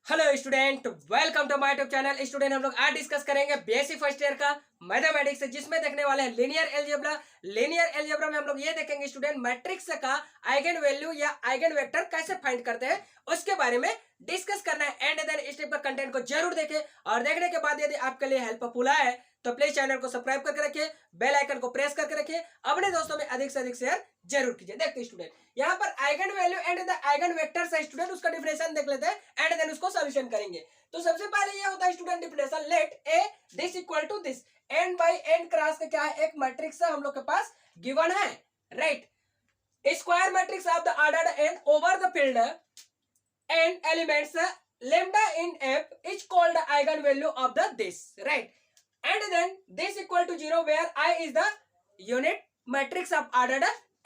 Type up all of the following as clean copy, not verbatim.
Hello student, welcome to my YouTube channel. Student, हम लोग आज डिस्कस करेंगे बीएससी फर्स्ट ईयर का मैथमेटिक्स, जिसमें देखने वाले हैं लीनियर अलजेब्रा। लीनियर अलजेब्रा में हम लोग ये देखेंगे स्टूडेंट, मैट्रिक्स का आइगन वैल्यू या आइगन वेक्टर कैसे फाइंड करते हैं उसके बारे में डिस्कस करना है। एंड देन इस टाइप का कंटेंट को जरूर देखें और देखने के बाद यदि आपके लिए हेल्पफुल आए तो प्लीज चैनल को सब्सक्राइब करके रखिए, बेल आइकन को प्रेस करके रखिए, अपने दोस्तों में अधिक से अधिक शेयर जरूर कीजिए। देखते हैं स्टूडेंट, यहाँ पर eigen value and the eigen vectors है स्टूडेंट, उसका डिफिनेशन देख लेते हैं एंड देन उसको सॉल्यूशन करेंगे। तो सबसे पहले ये होता है student definition, let A this equal to this, n by n cross का क्या है, एक मैट्रिक्स हम लोग के पास गिवन है, right. Square matrix of the order n over the field n elements lambda in f is called the eigenvalue of the this, right, and then this equal to 0 where I is the unit matrix of ordered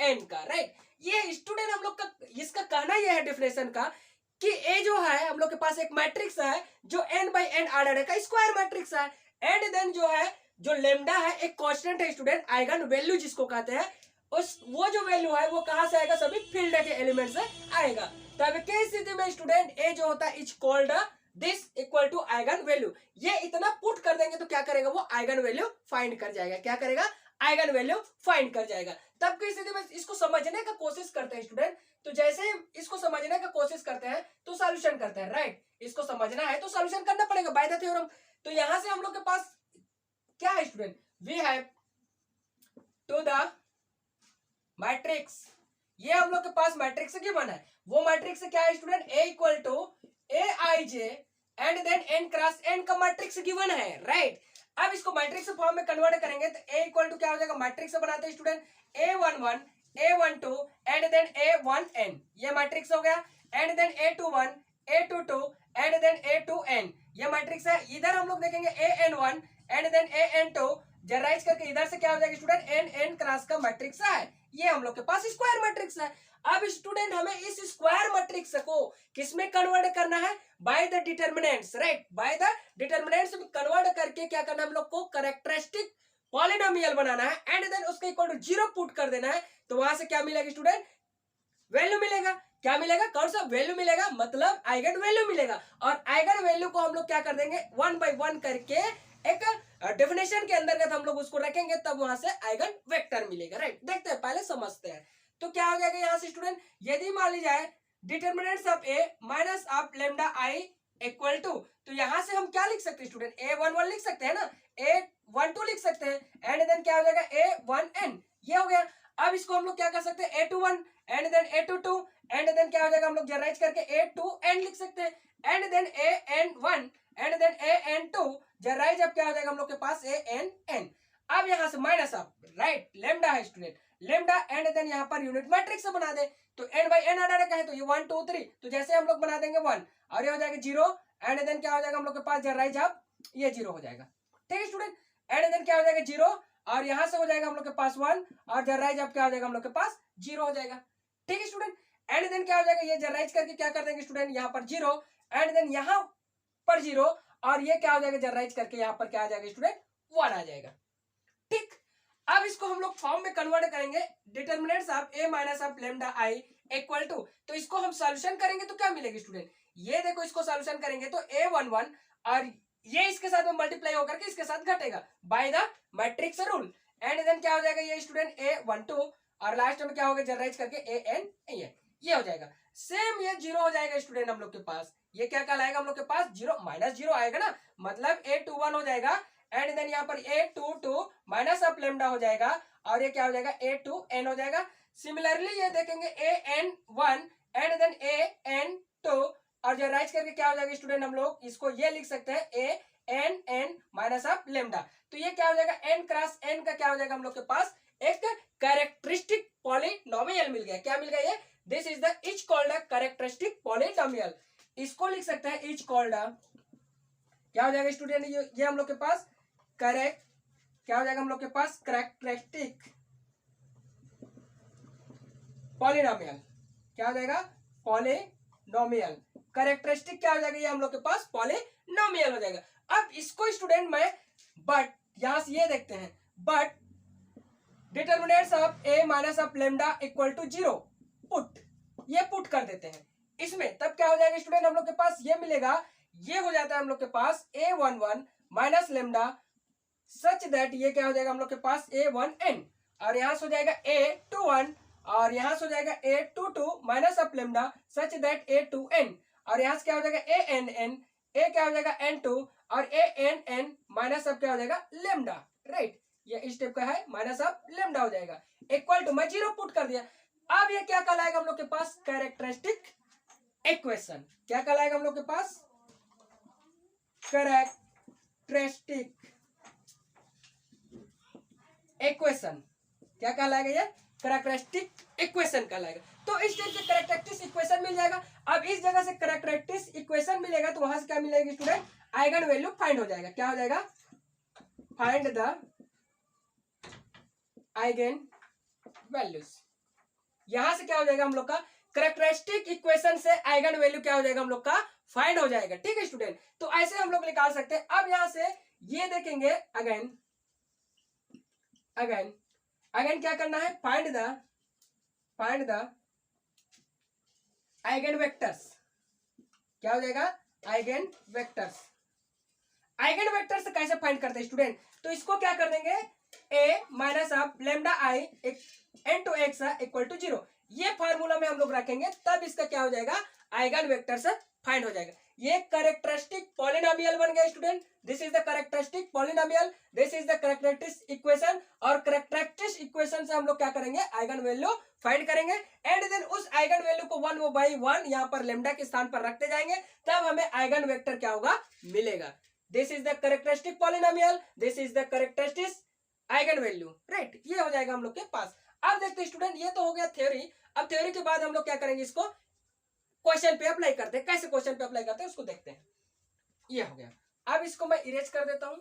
n का, right। ये student हम लोग का इसका कहना यह है definition का कि ए जो है हम लोग के पास एक मैट्रिक्स है जो n बाई n ऑर्डर का स्क्वायर मैट्रिक्स है, एंड देन जो है जो लेमडा है एक कांस्टेंट है स्टूडेंट, आइगन वैल्यू जिसको कहते हैं, उस वो जो वैल्यू है वो कहां से आएगा, सभी फील्ड के एलिमेंट से आएगा। तब के स्थिति में स्टूडेंट ए जो होता है is called this equal to eigen value. ये इतना पुट कर देंगे तो क्या करेगा, वो आइगन वैल्यू फाइंड कर जाएगा। क्या करेगा, आइगन वैल्यू फाइंड कर जाएगा। तब की स्थिति में इसको समझने का कोशिश करते हैं स्टूडेंट। तो जैसे इसको समझने का कोशिश करते हैं तो सॉल्यूशन करते हैं, राइट। इसको समझना है तो सॉल्यूशन करना पड़ेगा बाय द थ्योरम। तो यहां से हम लोग के पास क्या है student, we have to the matrix, ये हम लोग के पास मैट्रिक्स गिवन है। वो मैट्रिक्स क्या है student, A equal to A I J and then n cross n का मैट्रिक्स गिवन है, राइट। अब इसको मैट्रिक्स फॉर्म में कन्वर्ट करेंगे तो ए इक्वल टू क्या हो जाएगा, मैट्रिक्स बनाते हैं student, A11 A12 and then A1n, ये मैट्रिक्स हो गया। And then A21 A22 and then A2n, ये मैट्रिक्स है। इधर हम लोग देखेंगे AN1 and then AN2, generalise करके इधर से क्या हो जाएगा स्टूडेंट, एन एन क्रॉस का मैट्रिक्स है। ये हम लोग के पास स्क्वायर मैट्रिक्स है। अब स्टूडेंट हमें इस स्क्वायर मैट्रिक्स को किसमें कन्वर्ट करना है, by the determinants, right. By the determinants में कन्वर्ट करके क्या करना है, हम लोग को कैरेक्टरिस्टिक पॉलिनोमियल बनाना है एंड देन उसके इक्वल टू 0 पुट कर देना है। तो वहां से क्या मिलेगा स्टूडेंट, वैल्यू मिलेगा। क्या मिलेगा, कौन सा वैल्यू मिलेगा, मतलब आइगन वैल्यू मिलेगा। और आइगन वैल्यू को हम लोग क्या कर देंगे, 1 बाय 1 करके एक डेफिनेशन के अंतर्गत हम लोग उसको रखेंगे, तब वहां से आइगन वेक्टर मिलेगा, राइट। देखते हैं, पहले समझते हैं। तो क्या हो जाएगा यहाँ से स्टूडेंट, यदि मान ली जाए determinants of A minus of lambda I equal to, तो यहां से हम क्या लिख सकते हैं स्टूडेंट, A11 लिख सकते हैं ना, A12 लिख सकते हैं एंड देन क्या हो जाएगा A1n, ये हो गया। अब इसको हम लोग क्या कर सकते हैं, A21 and then A22 and then क्या हो जाएगा, हम लोग जनरलाइज करके A2n लिख सकते हैं and then AN1 and then AN2, generalise अब क्या हो जाएगा हम लोग के पास ANn। अब यहां से माइनस ऑफ, राइट, लेमडा है स्टूडेंट, लेमडा एंड देन यहाँ पर यूनिट मैट्रिक्स से बना दे। तो n बाई n ऑर्डर का है तो ये 1 2 3, तो जैसे हम लोग बना देंगे 1 और ये हो जाएगा 0 एंड देन क्या हो जाएगा हम लोग के पास जनरलाइज अब ये 0 हो जाएगा, ठीक है स्टूडेंट। एंड देन क्या हो जाएगा 0 और यहां से हो जाएगा हम लोग के पास 1 और जनरलाइज अब क्या हो जाएगा हम लोग के पास 0 हो जाएगा, ठीक है स्टूडेंट। एंड देन क्या हो जाएगा, ये जनरलाइज करके क्या कर देंगे स्टूडेंट, यहाँ पर 0 एंड देन यहाँ पर 0 और ये क्या हो जाएगा जनरलाइज करके यहाँ पर क्या आ जाएगा स्टूडेंट, 1 आ जाएगा, ठीक। अब इसको हम लोग फॉर्म में कन्वर्ट करेंगे, determinants of A minus of lambda I equal to, तो इसको हम सॉल्यूशन करेंगे तो क्या मिलेगी स्टूडेंट, ये देखो इसको सॉल्यूशन करेंगे तो A11 और ये इसके साथ में मल्टीप्लाई होकर के इसके साथ घटेगा by the matrix rule and then क्या हो जाएगा ये स्टूडेंट A12 और लास्ट में क्या होगा जनरलाइज करके AN, ये हो जाएगा। सेम ये 0 हो जाएगा स्टूडेंट हम लोग के पास, ये क्या कहलाएगा हम लोग के पास 0 माइनस 0 आएगा ना, मतलब A21 हो जाएगा एंड देन यहाँ पर A22 माइनस ऑफ लेमडा हो जाएगा और ये क्या हो जाएगा A2n हो जाएगा। सिमिलरली ये देखेंगे AN1 एंड देन AN2 और जनरलाइज करके क्या हो जाएगा स्टूडेंट, हम लोग इसको ये लिख सकते हैं ANn माइनस ऑफ लेमडा। तो ये क्या हो जाएगा, n क्रॉस n का क्या हो जाएगा हम लोग के पास एक कैरेक्टरिस्टिक पॉलिनोमियल मिल गया। क्या मिल गया, ये this is the is called a characteristic polynomial. इसको लिख सकते हैं इज कॉल्ड क्या हो जाएगा स्टूडेंट, ये हम लोग के पास करेक्ट, क्या हो जाएगा हम लोग के पास कैरेक्टरिस्टिक पॉलिनोमियल, क्या हो जाएगा पॉलिनोमियल, कैरेक्टरिस्टिक क्या हो जाएगा, ये हम लोग के पास पॉलिनोमियल हो जाएगा। अब इसको स्टूडेंट में बट यहां से ये देखते हैं, but determinants of A minus of lambda equal to 0 put, ये पुट कर देते हैं इसमें तब क्या हो जाएगा स्टूडेंट, हम लोग के पास ये मिलेगा, ये हो जाता है हम लोग के पास A11 minus lambda such that ये क्या हो जाएगा हम लोग के पास A1n, और यहां से हो जाएगा A21 और यहां से हो जाएगा A22 minus of lambda such that A2n, और यहां से क्या हो जाएगा ANN, A क्या हो जाएगा N2 और ANN माइनस ऑफ क्या हो जाएगा लेमडा, राइट। ये इस टाइप का है, माइनस ऑफ लेमडा हो जाएगा इक्वल टू, मैं 0 पुट कर दिया। अब ये क्या कहलाएगा हम लोग के पास, कैरेक्टरिस्टिक इक्वेशन। क्या कहलाएगा हम लोग के पास, कैरेक्टरिस्टिक इक्वेशन। क्या कहलाएगा ये, कैरेक्टरिस्टिक इक्वेशन कहलाएगा। तो इस टाइप से कैरेक्टरिस्टिक इक्वेशन मिल जाएगा। अब इस जगह से कैरेक्टरिस्टिक इक्वेशन मिलेगा तो वहां से क्या मिलेगी स्टूडेंट, आइगन वैल्यू फाइंड हो जाएगा। क्या हो जाएगा, फाइंड द आइगन वैल्यूज। यहां से क्या हो जाएगा हम लोग का, कैरेक्टरिस्टिक इक्वेशन से आइगन वैल्यू क्या हो जाएगा हम लोग का, फाइंड हो जाएगा। ठीक है स्टूडेंट, तो ऐसे हम लोग निकाल सकते हैं। अब यहां से ये देखेंगे अगेन अगेन अगेन क्या करना है, फाइंड द आइगन वेक्टर्स। क्या हो जाएगा, आइगन वेक्टर्स। आइगन वेक्टर्स कैसे फाइंड करते हैं स्टूडेंट, तो इसको क्या कर देंगे, a minus of lambda I into X equal to 0, ये फार्मूला में हम लोग रखेंगे, तब इसका क्या हो जाएगा, आइगन वेक्टर्स फाइंड हो जाएगा। ये कैरेक्टरिस्टिक पॉलिनोमियल बन गया student. This is the characteristic polynomial, this is the characteristic equation, और कैरेक्टरिस्टिक इक्वेशन से हम लोग क्या करेंगे, आइगन वैल्यू फाइंड करेंगे, एंड देन उस आइगन वैल्यू को 1/1 यहाँ पर लेमडा के स्थान पर रखते जाएंगे, तब हमें आइगन वेक्टर क्या होगा, मिलेगा। This is the characteristic polynomial, this is the characteristic eigen value, right. ये हो जाएगा हम लोग के पास। अब देखते हैं स्टूडेंट, ये तो हो गया थ्योरी। अब थ्योरी के बाद हम लोग क्या करेंगे, इसको क्वेश्चन पे अप्लाई करते हैं। कैसे क्वेश्चन पे अप्लाई करते हैं उसको देखते हैं। ये हो गया। अब इसको मैं इरेज कर देता हूं।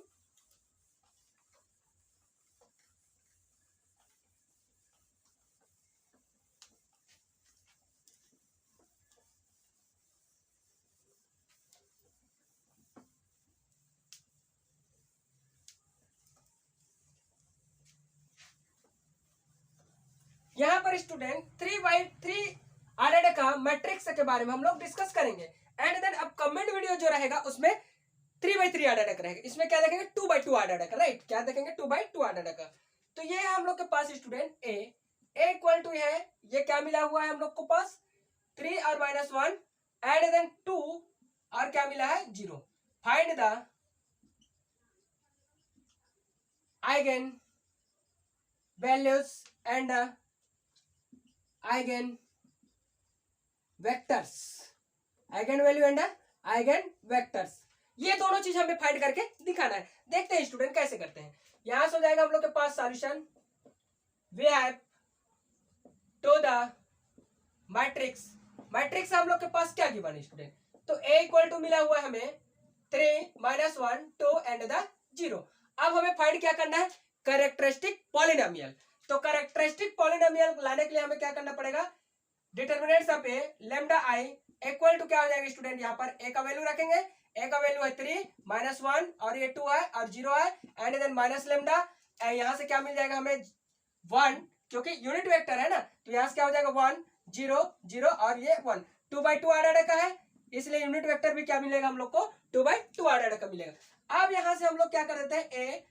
यहां पर स्टूडेंट 3/3 आर्डर का मैट्रिक्स के बारे में हम लोग डिस्कस करेंगे, एंड देन अपकमिंग वीडियो जो रहेगा उसमें 3/3 आर्डर का रहेगा। इसमें क्या देखेंगे, 2/2 आर्डर का, राइट। क्या देखेंगे, 2/2 आर्डर का। तो ये है हम लोग के पास स्टूडेंट ए इक्वल टू है, ये क्या मिला हुआ है हम लोग को पास, 3 और -1 एंड देन 2 और क्या मिला है, 0। Find the eigen values and eigen vectors, eigen value and eigen vectors, ये दोनों चीज हमें फाइंड करके दिखाना है। देखते हैं स्टूडेंट कैसे करते हैं। यहां से हो जाएगा हम लोग के पास solution, we have to the matrix. Matrix हम लोग के पास क्या गिवन है स्टूडेंट, तो ए इक्वल टू मिला हुआ है हमें 3 -1 2 एंड द 0। अब हमें फाइंड क्या करना है, कैरेक्टरिस्टिक पॉलिनोमियल। तो कैरेक्टरिस्टिक पॉलिनोमियल लाने के लिए हमें क्या करना पड़ेगा, determinants of A lambda I equal to क्या हो जाएगा स्टूडेंट, यहाँ पर ए का वैल्यू रखेंगे, ए का वैल्यू है 3 -1 और ये 2 है और 0 है, एंड देन माइनस लेमडा, यहाँ से क्या मिल जाएगा हमें 1, क्योंकि यूनिट वेक्टर है ना, तो यहाँ से क्या हो जाएगा 1 0 0 और ये 1, 2/2 आर्डर का है, इसलिए यूनिट वेक्टर भी क्या मिलेगा हम लोग को, 2/2 आर्डर का मिलेगा। अब यहाँ से हम लोग क्या कर देते हैं, ए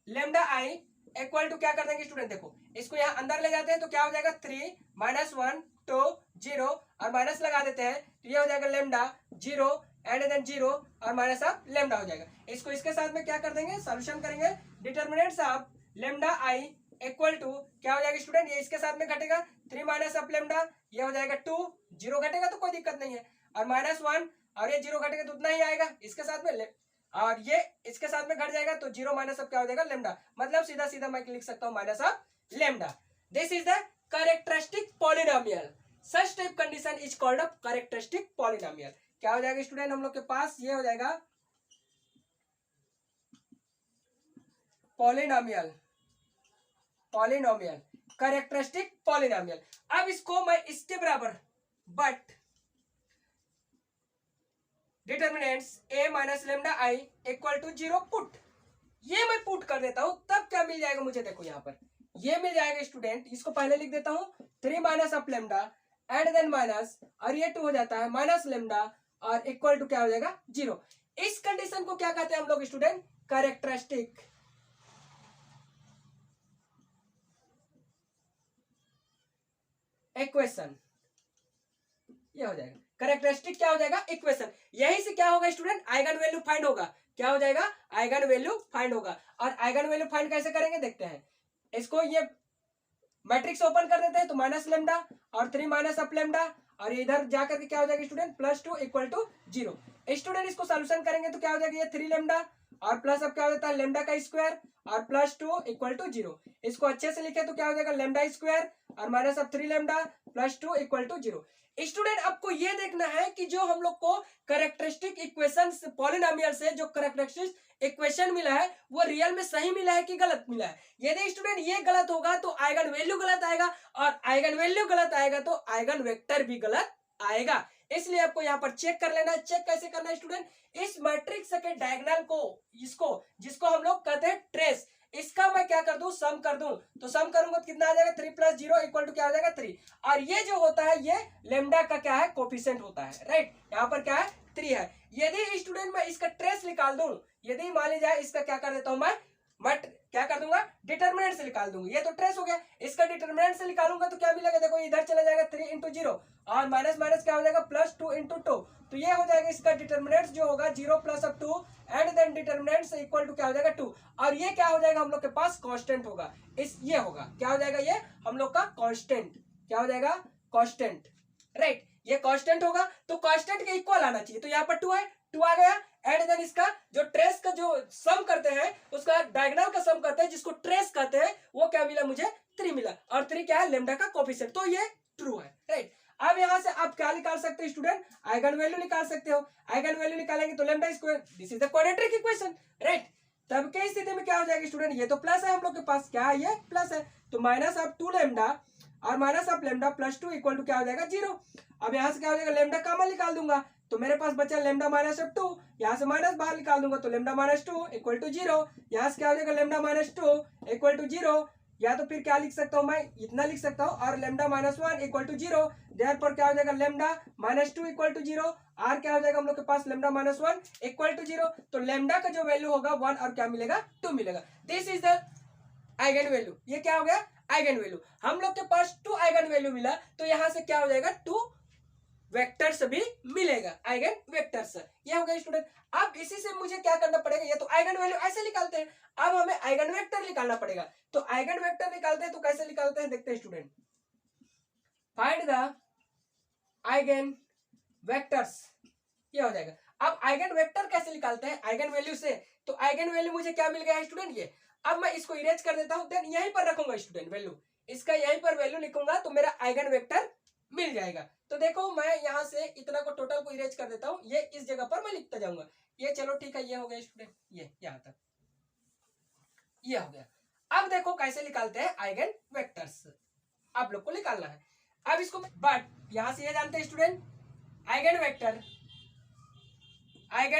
लेमडा आई इक्वल टू क्या कर देंगे स्टूडेंट, देखो इसको यहाँ अंदर ले जाते हैं तो क्या हो जाएगा 3 -1 2 0 और माइनस लगा देते हैं, तो ये हो जाएगा लेमडा 0 एंड देन 0 और माइनस ऑफ लेमडा हो जाएगा। इसको इसके साथ में क्या कर देंगे, सॉल्यूशन करेंगे, determinants of lambda I equal to क्या हो जाएगा स्टूडेंट, ये इसके साथ में घटेगा 3 माइनस ऑफ लेमडा, ये हो जाएगा 2, 0 घटेगा तो कोई दिक्कत नहीं है, और -1 और ये 0 घटेगा तो उतना ही आएगा इसके साथ में, और ये इसके साथ में घट जाएगा तो 0 माइनस ऑफ क्या हो जाएगा लेमडा, मतलब सीधा सीधा मैं लिख सकता हूं minus of lambda. This is the characteristic polynomial, such type condition is called a characteristic polynomial. क्या हो जाएगा स्टूडेंट हम लोग के पास, ये हो जाएगा पॉलिनोमियल, पॉलिनोमियल कैरेक्टरिस्टिक पॉलिनोमियल। अब इसको मैं इसके बराबर but determinants a minus lambda I equal to 0 put, ये मैं पुट कर देता हूं, तब क्या मिल जाएगा मुझे, देखो यहां पर ये मिल जाएगा स्टूडेंट, इसको पहले लिख देता हूं 3 minus of lambda and then minus, और ये 2 हो जाता है माइनस लेमडा और इक्वल टू क्या हो जाएगा 0। इस कंडीशन को क्या कहते हैं हम लोग स्टूडेंट, कैरेक्टरिस्टिक इक्वेशन। ये हो जाएगा कैरेक्टरिस्टिक, क्या हो जाएगा इक्वेशन। यही से क्या होगा स्टूडेंट, आइगन वैल्यू फाइंड होगा। क्या हो जाएगा, आइगन वैल्यू फाइंड होगा। और आइगन वैल्यू फाइंड कैसे करेंगे देखते हैं। इसको ये मैट्रिक्स ओपन कर देते हैं तो माइनस लेमडा और 3 माइनस अप लेमडा, और इधर जाकर के क्या हो जाएगा स्टूडेंट, +2 इक्वल टू 0। स्टूडेंट इसको सॉल्यूशन करेंगे तो क्या हो जाएगा, ये 3 लेमडा और प्लस अब क्या हो जाता है लेमडा का स्क्वायर और +2 इक्वल टू 0। इसको अच्छे से लिखे तो क्या हो जाएगा लेमडा स्क्वायर और माइनस अब 3 लेमडा +2 इक्वल टू 0। स्टूडेंट आपको ये देखना है कि जो हम लोग को कैरेक्टरिस्टिक इक्वेशन पॉलिनोमियल से जो कैरेक्टरिस्टिक इक्वेशन मिला है वो रियल में सही मिला है कि गलत मिला है। यदि स्टूडेंट ये गलत होगा तो आइगन वैल्यू गलत आएगा, और आइगन वैल्यू गलत आएगा तो आइगन वेक्टर भी गलत आएगा। इसलिए आपको यहाँ पर चेक कर लेना है। चेक कैसे करना है स्टूडेंट, इस मैट्रिक्स के डायगोनल को, इसको जिसको हम लोग कहते हैं ट्रेस, इसका मैं क्या कर दूं, सम कर दूं। तो सम करूंगा तो कितना आ जाएगा, 3 + 0 इक्वल टू क्या हो जाएगा 3। और ये जो होता है ये लेमडा का क्या है, कोफिशिएंट होता है, राइट। यहाँ पर क्या है 3 है। यदि स्टूडेंट मैं इसका ट्रेस निकाल दूं, यदि मान लीजिए इसका क्या कर देता हूं मैं क्या कर दूंगा, डिटर्मिनेंट से निकाल दूंगा। ये तो ट्रेस हो गया, इसका डिटर्मिनेंट से निकालूंगा तो क्या मिलेगा, देखो इधर चला जाएगा 3 × 0 और माइनस माइनस क्या हो जाएगा +2 × 2। तो ये हो जाएगा इसका डिटर्मिनेंट जो होगा 0 + अब 2 एंड देन डिटर्मिनेंट से इक्वल टू क्या हो जाएगा 2। और ये क्या हो जाएगा हम लोग के पास कांस्टेंट होगा। इस ये होगा क्या हो जाएगा, ये हम लोग का कांस्टेंट, क्या हो जाएगा कांस्टेंट, राइट। ये कांस्टेंट होगा तो कांस्टेंट के इक्वल आना चाहिए। तो यहाँ पर 2 है, 2 आ गया। एंड देन इसका जो ट्रेस का जो सम करते हैं उसका डायगोनल का सम करते हैं जिसको ट्रेस कहते हैं, वो क्या मिला मुझे 3 मिला। और 3 क्या है, लेमडा का कोफिशिएंट, तो ये ट्रू है, राइट। अब यहां से आप क्या निकाल सकते हो स्टूडेंट, आइगन वैल्यू निकाल सकते हो। आइगन वैल्यू निकालेंगे तो lambda square, this is the quadratic equation, right. तब के स्थिति में क्या हो जाएगा स्टूडेंट, ये तो प्लस है हम लोग के पास, क्या है ये प्लस है, तो माइनस अब 2 लेमडा और माइनस अब लेमडा +2 इक्वल टू क्या हो जाएगा 0। अब यहाँ से क्या हो जाएगा, लेमडा कॉमन निकाल दूंगा तो मेरे पास बचा लेमडा -2, यहाँ से माइनस बाहर निकाल दूंगा तो लेमडा -2 इक्वल टू 0। यहाँ से क्या हो जाएगा लेमडा -2 इक्वल टू 0, या तो फिर क्या लिख सकता हूँ मैं, इतना लिख सकता हूँ, और लेमडा -1 इक्वल टू 0। देयरफॉर क्या हो जाएगा लेमडा -2 इक्वल टू 0, आर क्या हो जाएगा हम लोग के पास लेमडा -1 इक्वल टू 0। तो लेमडा का जो वैल्यू होगा 1 और क्या मिलेगा 2 मिलेगा। This is the eigen value. ये क्या हो गया आइगन वैल्यू। हम लोग के पास 2 आइगन वैल्यू मिला तो यहाँ से क्या हो जाएगा 2 वेक्टर्स भी मिलेगा, आइगन वेक्टर्स। ये हो गया स्टूडेंट। अब इसी से मुझे क्या करना पड़ेगा, ये तो आइगन वैल्यू ऐसे निकालते हैं, अब हमें आइगन वेक्टर निकालना पड़ेगा। तो आइगन वेक्टर निकालते हैं तो कैसे निकालते हैं देखते हैं student. Find the eigen vectors, ये हो जाएगा। अब आइगन वेक्टर कैसे निकालते हैं, आइगन वैल्यू से। तो आइगन वैल्यू मुझे क्या मिल गया स्टूडेंट, ये। अब मैं इसको इरेज कर देता हूं, देन यहीं पर रखूंगा स्टूडेंट वैल्यू, इसका यहीं पर वैल्यू लिखूंगा तो मेरा आइगन वेक्टर मिल जाएगा। तो देखो मैं यहां से इतना को टोटल को इरेज कर देता हूं, ये इस जगह पर मैं लिखता जाऊंगा। ये चलो ठीक है, ये हो गया स्टूडेंट, ये यहां तक ये हो गया। अब देखो कैसे निकालते हैं आइगन वेक्टर्स, आप लोग को निकालना है। अब इसको बट यहां से ये जानते हैं स्टूडेंट, आइगन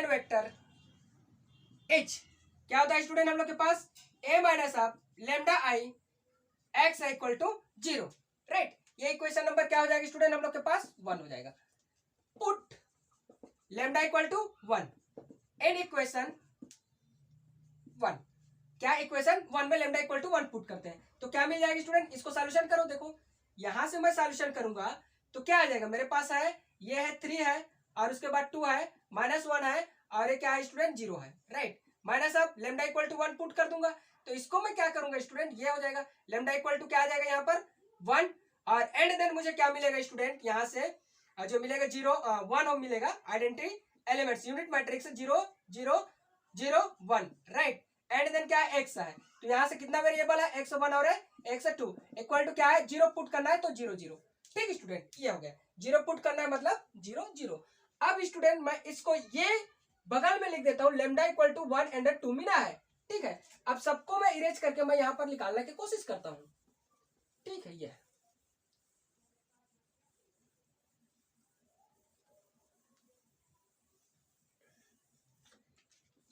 वेक्टर एच क्या होता है स्टूडेंट हम लोग के पास, a minus of lambda I X equal to 0, right. ये इक्वेशन नंबर क्या हो जाएगा स्टूडेंट हम लोग के पास 1 हो जाएगा। Put lambda equal to 1 in equation 1, क्या इक्वेशन 1 में लेमडा इक्वल टू 1 पुट करते हैं तो क्या मिल जाएगा स्टूडेंट। इसको सॉल्यूशन करो, देखो यहां से मैं सॉल्यूशन करूंगा तो क्या आ जाएगा, मेरे पास है ये है 3 है और उसके बाद 2 है -1 है और ये क्या है स्टूडेंट 0 है, right. Minus of lambda equal to 1 put कर दूंगा तो इसको मैं क्या करूंगा स्टूडेंट, ये हो जाएगा लेमडा इक्वल टू क्या आ जाएगा यहाँ पर 1, और एंड देन मुझे क्या मिलेगा स्टूडेंट, यहाँ से जो मिलेगा 0 1 मिलेगा, identity elements unit matrix 0 0 0 1, right. And then क्या है एक्स है, तो यहाँ से कितना वेरिएबल है x1 और x2 इक्वल टू क्या है 0 पुट करना है तो 0 0, ठीक स्टूडेंट। ये हो गया 0 पुट करना है मतलब 0 0। अब स्टूडेंट मैं इसको ये बगल में लिख देता हूँ, लेमडा इक्वल टू 1 एंड 2 मिला है, ठीक है। अब सबको मैं इरेज करके मैं यहाँ पर निकालने की कोशिश करता हूँ, ठीक है।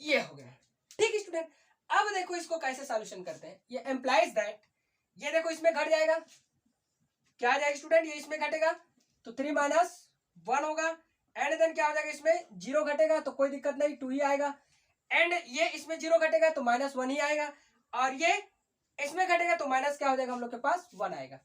ये हो गया, ठीक स्टूडेंट। अब देखो इसको कैसे सॉल्यूशन करते हैं। ये एम्प्लाइज दैट, ये देखो इसमें घट जाएगा, क्या आ जाएगा स्टूडेंट, ये इसमें घटेगा तो 3 माइनस 1 होगा। एंड देन क्या हो जाएगा, इसमें 0 घटेगा तो कोई दिक्कत नहीं, 2 ही आएगा। एंड ये इसमें 0 घटेगा तो -1 ही आएगा, और ये इसमें घटेगा तो माइनस क्या हो जाएगा हम लोग के पास 1 आएगा।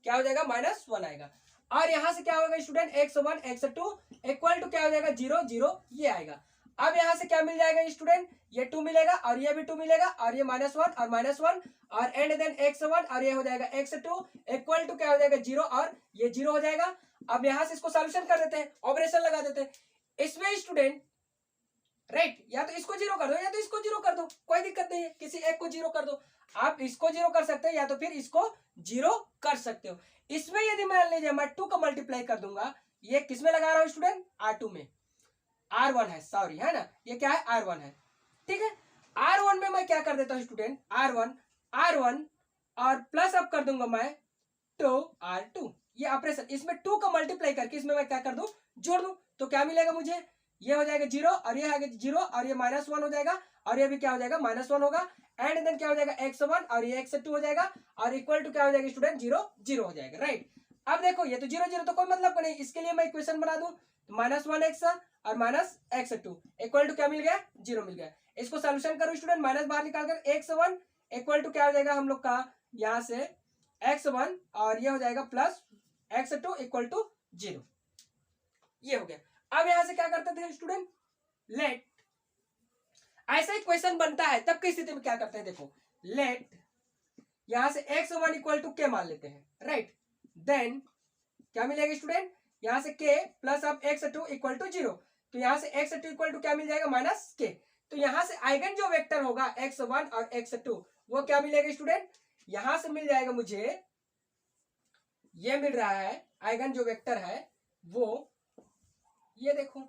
क्या हो जाएगा, -1 आएगा। और यहां से क्या होगा student, x1 x2 equal to क्या हो जाएगा 0 0 ये आएगा। अब यहां से क्या मिल जाएगा स्टूडेंट, ये 2 मिलेगा और ये भी 2 मिलेगा, और ये -1 और -1, और एंड देन x1 और ये हो जाएगा x2 इक्वल टू क्या हो जाएगा 0 और ये 0 हो जाएगा। अब यहां से इसको सॉल्यूशन कर देते हैं, ऑपरेशन लगा देते हैं इसमें स्टूडेंट, राइट। या तो इसको 0 कर दो या तो इसको 0 कर दो, कोई दिक्कत नहीं है, किसी एक को 0 कर दो। आप इसको 0 कर सकते हो या तो फिर इसको 0 कर सकते हो। इसमें यदि मान लीजिए मैं 2 का मल्टीप्लाई कर दूंगा, ये किसमें लगा रहा हूं स्टूडेंट, R2 में, R1 है, सॉरी, है ना, ये क्या है, R1 है, ठीक है। R1 में मैं क्या कर देता हूं स्टूडेंट, R1 और प्लस अब कर दूंगा मैं 2R2, ये ऑपरेशन, इसमें 2 का मल्टीप्लाई करके इसमें मैं क्या कर दूं, जोड़ दूं, तो क्या मिलेगा मुझे, ये हो जाएगा 0 और ये आएगा 0 और ये -1 हो जाएगा, और ये भी क्या हो जाएगा, -1 होगा। एंड देन क्या हो जाएगा x1 और ये x2 हो जाएगा, और इक्वल टू क्या हो जाएगा स्टूडेंट 0 0 हो जाएगा, राइट। अब देखो ये तो 0 0 तो कोई मतलब नहीं, इसके लिए मैं इक्वेशन बना दूं, -1x और -x2 इक्वल टू क्या मिल गया, 0 मिल गया। इसको सोल्यूशन करो स्टूडेंट, माइनस बाहर निकालकर x1 इक्वल टू क्या हो जाएगा हम लोग का, यहाँ से x1 और ये हो जाएगा प्लस x2 इक्वल टू 0, ये हो गया। अब यहां से क्या करते थे स्टूडेंट, लेट, ऐसा ही क्वेश्चन बनता है तब की स्थिति में क्या करते हैं, देखो, लेट यहां से x1 इक्वल टू के मान लेते हैं, राइट। देन क्या मिलेगा स्टूडेंट, यहां से k प्लस अब x2 इक्वल टू 0, तो यहां से x2 इक्वल टू क्या मिल जाएगा, -k। तो यहां से आइगन जो वेक्टर होगा x1 और x2 वो क्या मिलेगा स्टूडेंट, यहां से मिल जाएगा मुझे, ये मिल रहा है आइगन जो वेक्टर है वो, ये देखो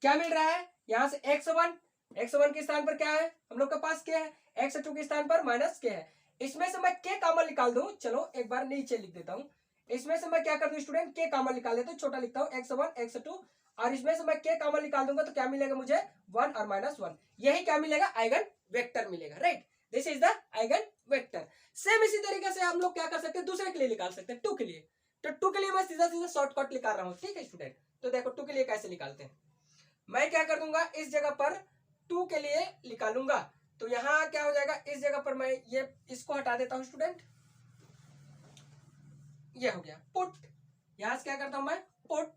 क्या मिल रहा है, यहां से x1 के स्थान पर क्या है हम लोग के पास k है, x2 के स्थान पर -k है। इसमें से मैं k कॉमन निकाल दूं, चलो एक बार नीचे लिख देता हूं, इसमें से मैं क्या कर दूं स्टूडेंट, k कॉमन निकाल देता हूं, छोटा लिखता हूं x1 x2, और इसमें से मैं k कॉमन निकाल दूंगा तो क्या मिलेगा मुझे, 1 और -1, यही क्या मिलेगा, आइगन वेक्टर मिलेगा, right. This is the eigen vector. Same इसी तरीके से हम लोग क्या कर सकते हैं, दूसरे के लिए निकाल सकते हैं, 2 के लिए। तो 2 के लिए मैं सीधा सीधा शॉर्टकट निकाल रहा हूं, ठीक है स्टूडेंट। तो देखो 2 के लिए कैसे निकालते हैं, मैं क्या कर दूंगा, इस जगह पर 2 के लिए निकालूंगा, तो यहां क्या हो जाएगा, इस जगह पर मैं ये इसको हटा देता हूं स्टूडेंट, ये हो गया पुट, यहां से क्या करता हूं मैं, पुट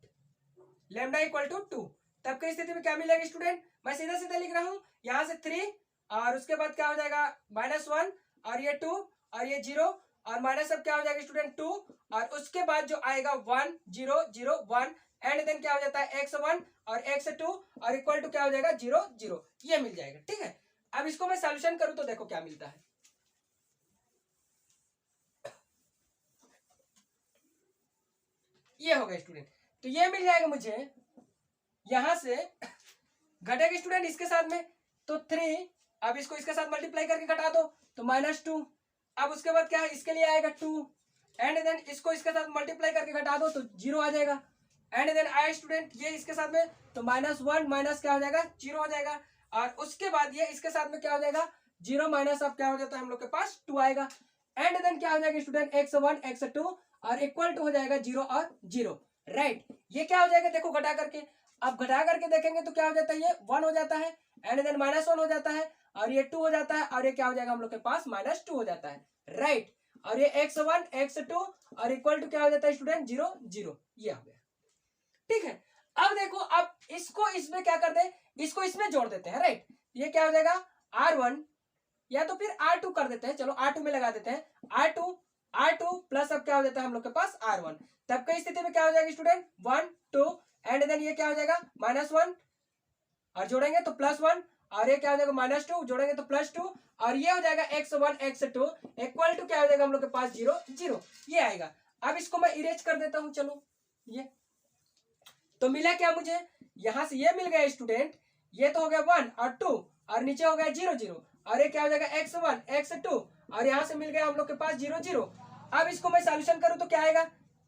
लैम्डा इक्वल टू 2, तब की स्थिति में क्या मिलेगा स्टूडेंट, मैं सीधा सीधा लिख रहा हूं, यहां से 3 और उसके बाद क्या हो जाएगा -1 और ये 2 और ये 0 और माइनस अब क्या हो जाएगा स्टूडेंट 2, और उसके बाद जो आएगा 1 0 0 1, एंड देन क्या हो जाता है x1 और x2 और इक्वल टू क्या हो जाएगा 0 0, ये मिल जाएगा, ठीक है। अब इसको मैं सॉल्यूशन करूं तो देखो क्या मिलता है, ये हो गया स्टूडेंट। तो ये मिल जाएगा मुझे, यहां से घटेगा स्टूडेंट इसके साथ में तो 3, अब इसको इसके साथ मल्टीप्लाई करके घटा दो तो -2, अब उसके बाद क्या है, इसके लिए आएगा 2, एंड देन इसको इसके साथ मल्टीप्लाई करके घटा दो तो 0 आ जाएगा, एंड देन आया स्टूडेंट ये इसके साथ में तो -1 माइनस क्या हो जाएगा 0 हो जाएगा, और उसके बाद ये इसके साथ में क्या हो जाएगा 0 माइनस अब क्या हो जाता है हम लोग के पास 2 आएगा, एंड देन क्या हो जाएगा स्टूडेंट x1 x2 और इक्वल टू हो जाएगा 0 और 0, राइट। ये क्या हो जाएगा देखो घटा करके, अब घटा करके देखेंगे तो क्या हो जाता है, ये 1 हो जाता है, एंड देन -1 हो जाता है, और ये 2 हो जाता है, और ये क्या हो जाएगा हम लोग के पास -2 हो जाता है, राइट। और ये x1 x2 और इक्वल टू क्या हो जाता है स्टूडेंट 0 0, ये हो गया, ठीक है। अब देखो अब इसको इसमें क्या कर दे, इसको इसमें जोड़ देते हैं, राइट। ये क्या हो जाएगा R1 या तो फिर R2 कर देते हैं, चलो R2 में लगा देते हैं, R2 प्लस अब क्या हो जाता है हम लोग के पास R1, तब की स्थिति में क्या हो जाएगा स्टूडेंट 1 2, एंड देन ये क्या हो जाएगा -1 और जोड़ेंगे तो +1, और ये क्या हो जाएगा -2 जोड़ेंगे तो +2, और ये हो जाएगा x1 x2 इक्वल टू क्या हो जाएगा हम लोग के पास 0 0, ये आएगा। अब इसको मैं इरेज कर देता हूं, चलो ये तो मिला क्या मुझे, यहां से ये मिल गया स्टूडेंट, ये तो हो गया 1 और 2 और नीचे हो गया 0 0, और ये क्या हो जाएगा x1 x2 और यहां से मिल गया हम लोग के पास 0 0। अब इसको मैं सॉल्यूशन करूं तो क्या आएगा,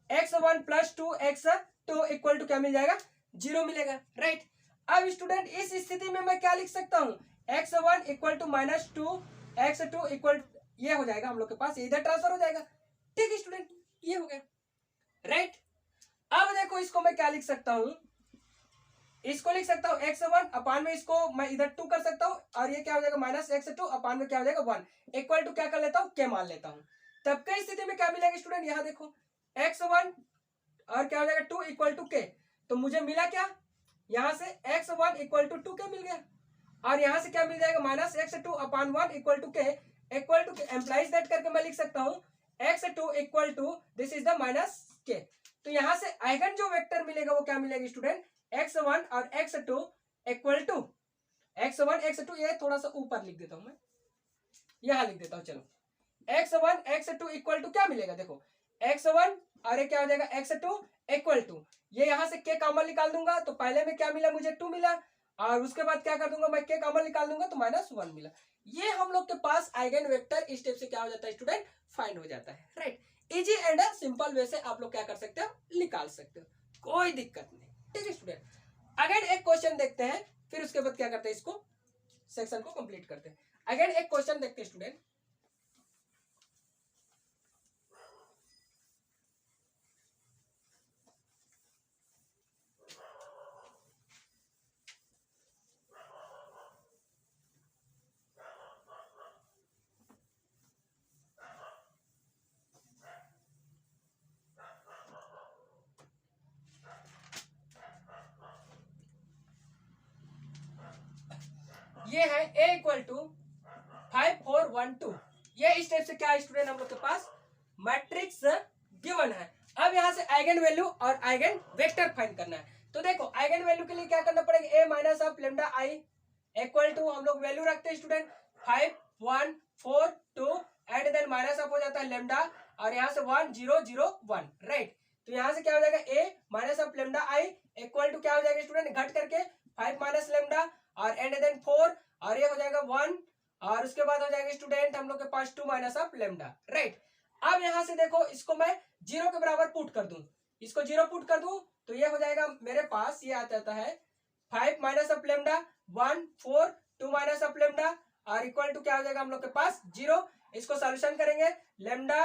x1 + 2 x2 इक्वल टू क्या मिल जाएगा 0 मिलेगा, राइट। अब स्टूडेंट इस स्थिति में मैं क्या लिख सकता हूं, x1 equal to -2 x2 equal, ये हो जाएगा हम लोग के पास, इधर ट्रांसफर हो जाएगा, ठीक है स्टूडेंट, ये हो गया, राइट। अब देखो इसको मैं क्या लिख सकता हूं, इसको लिख सकता हूँ x1 अपान में, इसको मैं इधर 2 कर सकता हूँ, और ये क्या हो जाएगा -x2 अपान में क्या हो जाएगा 1 इक्वल टू क्या कर लेता हूँ, k मान लेता हूँ। तब की स्थिति में क्या मिलेगा स्टूडेंट, यहाँ देखो x1 और क्या हो जाएगा 2 इक्वल टू k, तो मुझे मिला क्या, यहाँ से x1 इक्वल टू 2k मिल गया, और यहाँ से क्या मिल जाएगा -x2 upon 1 equal to k implies that करके मैं लिख सकता हूँ x2 equal to this is the -k। तो यहाँ से आइगन जो वेक्टर मिलेगा वो क्या मिलेगा स्टूडेंट, x1 और x2 equal to x1 x2, ये थोड़ा सा ऊपर लिख देता हूं मैं, यहां लिख देता हूं, चलो x1 x2 इक्वल टू क्या मिलेगा, देखो x1 और ये क्या हो जाएगा x2 इक्वल टू, ये यहां से k कॉमन निकाल दूंगा तो पहले में क्या मिला मुझे 2 मिला, और उसके बाद क्या कर दूंगा मैं k कॉमन निकाल दूंगा तो -1 मिला। ये हम लोग के पास आइगन वेक्टर इस स्टेप से क्या हो जाता है स्टूडेंट, फाइंड हो जाता है, right. Easy and simple way से आप लोग क्या कर सकते हो, निकाल सकते हो, कोई दिक्कत नहीं, ठीक है स्टूडेंट। अगेन एक क्वेश्चन देखते हैं, फिर उसके बाद क्या करते हैं, इसको सेक्शन को कंप्लीट करते हैं। अगेन एक क्वेश्चन देखते हैं स्टूडेंट, ये है a इक्वल टू 5 4 1 2, ये इस टाइप से क्या है स्टूडेंट हम लोग के पास मैट्रिक्स गिवन है। अब यहाँ से आइगन वैल्यू और आइगन वेक्टर फाइंड करना है। तो देखो आइगन वैल्यू के लिए क्या करना पड़ेगा, a minus of lambda i equal to, हम लोग वैल्यू रखते हैं student 5 1 4 2 and then minus of हो जाता है लेमडा, और यहाँ से 1 0 0 1, राइट। तो यहाँ से क्या हो जाएगा a minus of lambda i equal to क्या हो जाएगा स्टूडेंट, घट करके 5 माइनस लेमडा और एंड देन 4, और ये हो जाएगा 1, और उसके बाद हो जाएगा स्टूडेंट हम लोग के पास 2 माइनस ऑफ लेमडा, राइट। अब यहाँ से देखो इसको मैं 0 के बराबर पुट कर दूं, इसको 0 पुट कर दूं तो ये हो जाएगा मेरे पास, ये आ जाता है 5 minus of lambda 1 4 2 minus of lambda और इक्वल टू क्या हो जाएगा हम लोग के पास 0। इसको सॉल्यूशन करेंगे, लेमडा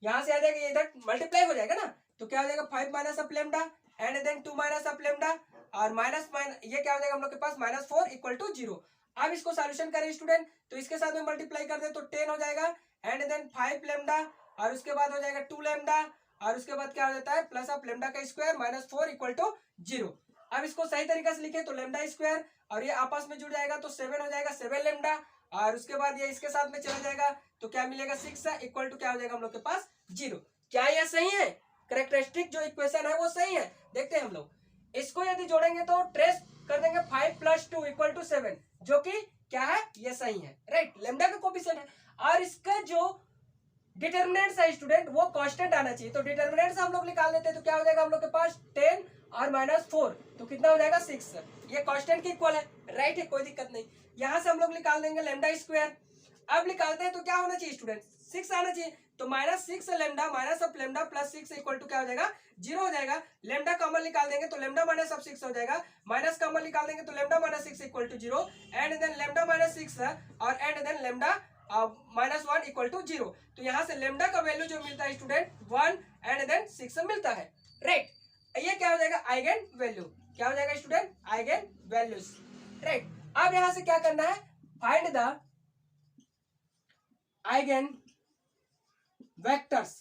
यहाँ से आ जाएगा, ये इधर मल्टीप्लाई हो जाएगा ना, तो क्या हो जाएगा 5 minus of lambda and then 2 minus of lambda और माइनस ये क्या हो जाएगा हम लोग के पास -4 इक्वल टू 0। अब इसको सॉल्यूशन करें स्टूडेंट, तो इसके साथ में मल्टीप्लाई कर दे तो 10 हो जाएगा एंड देन 5 लेमडा और उसके बाद हो जाएगा 2 लेमडा और उसके बाद क्या हो जाता है प्लस ऑफ लेमडा का स्क्वायर -4 इक्वल टू 0। अब इसको सही तरीके से लिखे तो लेमडा स्क्वायर और ये आपस में जुड़ जाएगा तो 7 हो जाएगा 7 लेमडा और उसके बाद ये इसके साथ में चला जाएगा तो क्या मिलेगा 6 इक्वल टू क्या हो जाएगा हम लोग के पास 0। क्या यह सही है, कैरेक्टरिस्टिक जो इक्वेशन है वो सही है। देखते हैं हम लोग इसको यदि जोड़ेंगे तो ट्रेस कर देंगे 5 + 2 इक्वल टू 7, जो कि क्या है ये सही है, राइट। लेमडा का कोफिशिएंट है और इसका जो डिटर्मिनेंट्स है स्टूडेंट वो कांस्टेंट आना चाहिए, तो डिटर्मिनेंट्स हम लोग निकाल देते हैं तो क्या हो जाएगा हम लोग के पास 10 और -4 तो कितना हो जाएगा 6, ये कांस्टेंट के इक्वल है, राइट है, कोई दिक्कत नहीं। यहां से हम लोग निकाल देंगे लेमडा स्क्वायर। अब निकालते हैं तो क्या होना चाहिए स्टूडेंट 6 आना चाहिए, तो -6 lambda minus of lambda plus 6 equal to क्या हो जाएगा 0 हो जाएगा। लेमडा कॉमन निकाल देंगे तो लेमडा माइनस ऑफ 6 हो जाएगा, माइनस कॉमन निकाल देंगे तो lambda -6 equal to 0 and then lambda -6 और and then lambda -1 equal to 0। तो यहाँ से लेमडा का वैल्यू जो मिलता है स्टूडेंट 1 एंड देन 6 मिलता है, राइट। ये क्या हो जाएगा आइगन वैल्यू, क्या हो जाएगा स्टूडेंट आइगन वैल्यूज, राइट। अब यहाँ से क्या करना है find the eigen vectors.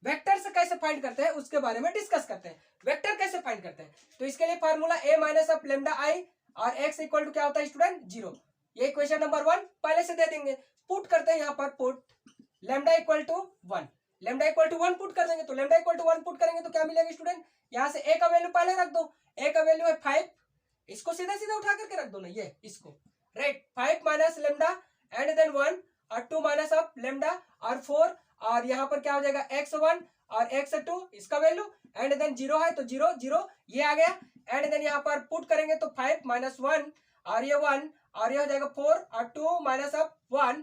Vector से कैसे फाइंड करते हैं उसके बारे में डिस्कस करते हैं। वेक्टर कैसे फाइंड करते हैं तो इसके लिए formula a minus of lambda आई और x इक्वल टू क्या होता है स्टूडेंट 0। ये इक्वेशन नंबर 1 पहले से दे देंगे, पुट करते हैं यहाँ पर put lambda equal to 1, lambda equal to 1 put कर देंगे तो लेमडा इक्वल टू 1 पुट करेंगे तो क्या मिलेगा स्टूडेंट, यहाँ से a का वैल्यू पहले रख दो, a का वैल्यू है 5, इसको सीधा सीधा उठा करके रख दो ना ये इसको, right. 5 minus lambda and then 1 और 2 माइनस ऑफ लेमडा और 4 और यहाँ पर क्या हो जाएगा x1 और x2 इसका वैल्यू एंड देन 0 है तो 0 0 ये आ गया एंड देन यहाँ पर पुट करेंगे तो 5 माइनस 1 और ये 1 और ये हो जाएगा 4 और 2 माइनस ऑफ 1,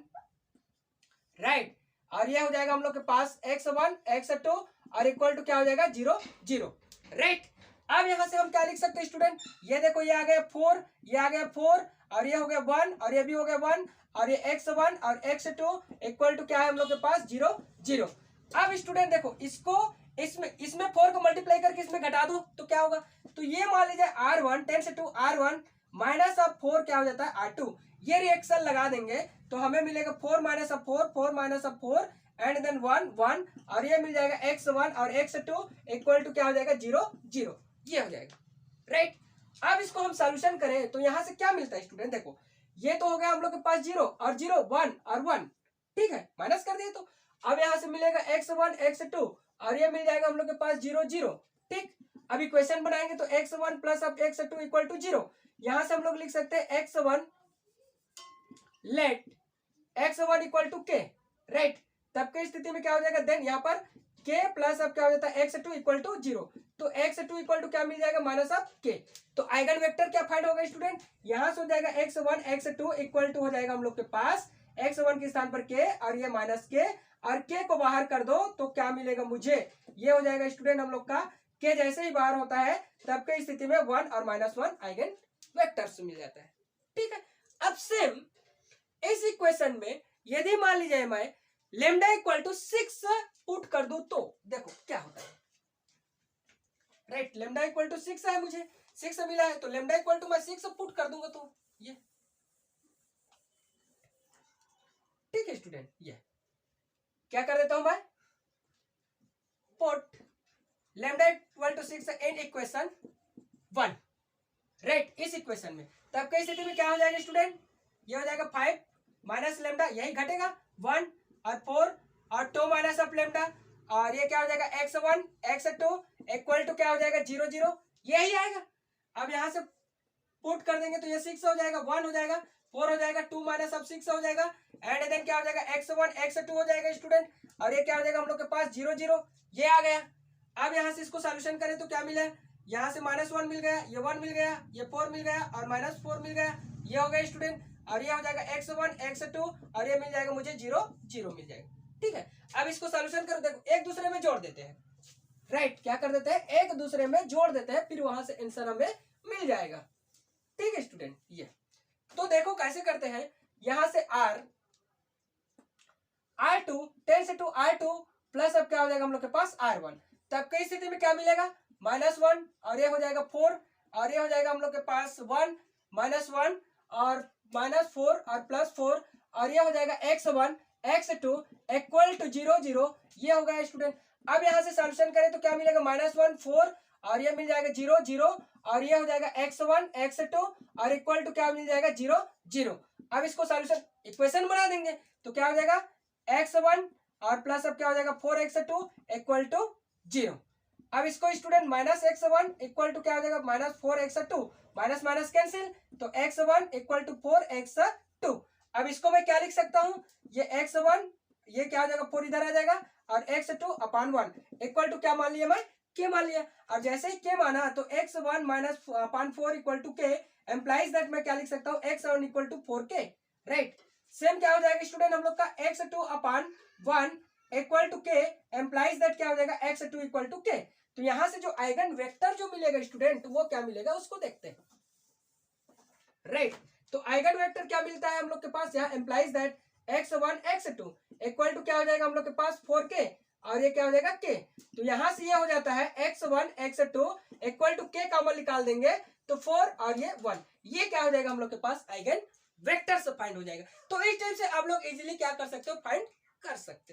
राइट। और ये हो जाएगा हम लोग के पास x1 x2 और इक्वल टू क्या हो जाएगा 0 0, राइट। अब यहाँ से हम क्या लिख सकते हैं स्टूडेंट, ये देखो ये आ गया 4, ये आ गया 4 और ये हो गया 1 और ये भी हो गया 1 और ये x1 और x2 इक्वल टू क्या है हम लोग के पास 0 0। अब स्टूडेंट देखो इसको इसमें 4 को मल्टीप्लाई करके इसमें घटा दो तो क्या होगा, तो ये मान लीजिए R1 tense to R1 minus of 4 क्या हो जाता है R2। ये रिएक्शन लगा देंगे तो हमें मिलेगा 4 minus of 4, 4 minus of 4 and then 1 1 और ये मिल जाएगा x1 और x2 इक्वल टू क्या हो जाएगा 0 0, ये हो जाएगा राइट। अब इसको हम सॉल्यूशन करें तो यहां से क्या मिलता है स्टूडेंट, देखो ये तो हो गया हम लोग के पास 0 और 0 1 और 1, ठीक है, माइनस कर दिए तो अब यहां से मिलेगा x1 x2 और ये मिल जाएगा हम लोग के पास 0 0, ठीक। अब इक्वेशन बनाएंगे तो x1 प्लस अब x2 इक्वल टू 0, यहां से हम लोग लिख सकते हैं x1 let x1 equal to k, right. तब की स्थिति में क्या हो जाएगा, देन यहाँ पर k प्लस अब क्या हो जाता है x2 इक्वल टू 0, तो x2 इक्वल टू क्या मिल जाएगा माइनस ऑफ k। तो आइगन वेक्टर क्या फाइंड होगा स्टूडेंट, यहां से हो जाएगा x1 x2 इक्वल टू हो जाएगा हम लोग के पास x1 के स्थान पर k और ये माइनस k और k को बाहर कर दो तो क्या मिलेगा मुझे, ये हो जाएगा स्टूडेंट हम लोग का k जैसे ही बाहर होता है तब की स्थिति में 1 और -1 आइगन वेक्टर्स मिल जाता है, ठीक है। अब सेम इस इक्वेशन में यदि मान लीजिए मैं लेमडा इक्वल टू 6 पुट कर दूं तो देखो क्या होता है, राइट। लेमडा इक्वल टू 6 है, मुझे 6 मिला है तो लेमडा इक्वल टू मैं 6 पुट कर दूंगा तो ये, ठीक है स्टूडेंट। ये क्या कर देता हूं मैं, put lambda equal to 6 in equation 1, right. इस इक्वेशन में तब की स्थिति में क्या हो जाएगा स्टूडेंट, ये हो जाएगा 5 माइनस लेमडा, यही घटेगा 1 और 4 और 2 माइनस ऑफ लेमडा और ये क्या हो जाएगा x1 x2 इक्वल टू क्या हो जाएगा 0 0, यही आएगा। अब यहां से पुट कर देंगे तो ये 6 हो जाएगा, 1 हो जाएगा, 4 हो जाएगा, 2 माइनस ऑफ 6 हो जाएगा एंड देन क्या हो जाएगा x1 x2 हो जाएगा स्टूडेंट और ये क्या हो जाएगा हम लोग के पास 0 0, ये आ गया। अब यहां से इसको सॉल्यूशन करें तो क्या मिला, यहाँ से -1 मिल गया, ये 1 मिल गया, ये 4 मिल गया और -4 मिल गया, ये हो गया स्टूडेंट और ये हो जाएगा x1 x2 और ये मिल जाएगा मुझे 0 0 मिल जाएगा, ठीक है। अब इसको सॉल्यूशन करो, देखो एक दूसरे में जोड़ देते हैं, राइट। क्या कर देते हैं, एक दूसरे में जोड़ देते हैं, फिर वहां से आंसर हमें मिल जाएगा, ठीक है स्टूडेंट। ये तो देखो कैसे करते हैं, यहां से R2 tense to R2 plus अब क्या हो जाएगा हम लोग के पास R1, तब कई स्थिति में क्या मिलेगा -1 और ये हो जाएगा 4 और ये हो जाएगा हम लोग के पास 1 -1 और -4 और +4 और ये हो जाएगा x1 x2 इक्वल टू 0 0, ये हो गया स्टूडेंट। अब यहां से सॉल्यूशन करें तो क्या मिलेगा -1 4 और ये मिल जाएगा 0 0 और ये हो जाएगा x1 x2 और इक्वल टू क्या मिल जाएगा 0 0। अब इसको सॉल्यूशन इक्वेशन बना देंगे तो क्या हो जाएगा x1 और प्लस अब क्या हो जाएगा 4x2 इक्वल टू 0। अब इसको स्टूडेंट -x1 इक्वल टू क्या हो जाएगा -4x2, माइनस माइनस कैंसिल तो x1 इक्वल टू 4x2। अब इसको मैं क्या लिख सकता हूं, ये x1 ये क्या हो जाएगा 4 इधर आ जाएगा और x2 अपॉन 1 इक्वल टू क्या मान लिया मैं k मान लिया और जैसे ही k माना तो x1 minus upon 4 equal to k implies that मैं क्या लिख सकता हूं x1 equal to 4k, right. Same क्या हो जाएगा स्टूडेंट हम लोग का x2 upon 1 equal to k implies that क्या हो जाएगा x2 इक्वल टू k। तो यहां से जो आइगन वेक्टर जो मिलेगा स्टूडेंट वो क्या मिलेगा उसको देखते हैं, राइट। तो आइगन वेक्टर क्या मिलता है हम लोग के पास, यहाँ employees that x1 x2 equal to क्या हो जाएगा हम लोग के पास 4k और ये क्या हो जाएगा k। तो यहां से ये हो जाता है x1 x2 equal to k common निकाल देंगे तो 4 और ये 1, ये क्या हो जाएगा हम लोग के पास आइगन वेक्टर से फाइंड हो जाएगा। तो इस टाइप से आप लोग इजीली क्या कर सकते हो, फाइंड कर सकते हो।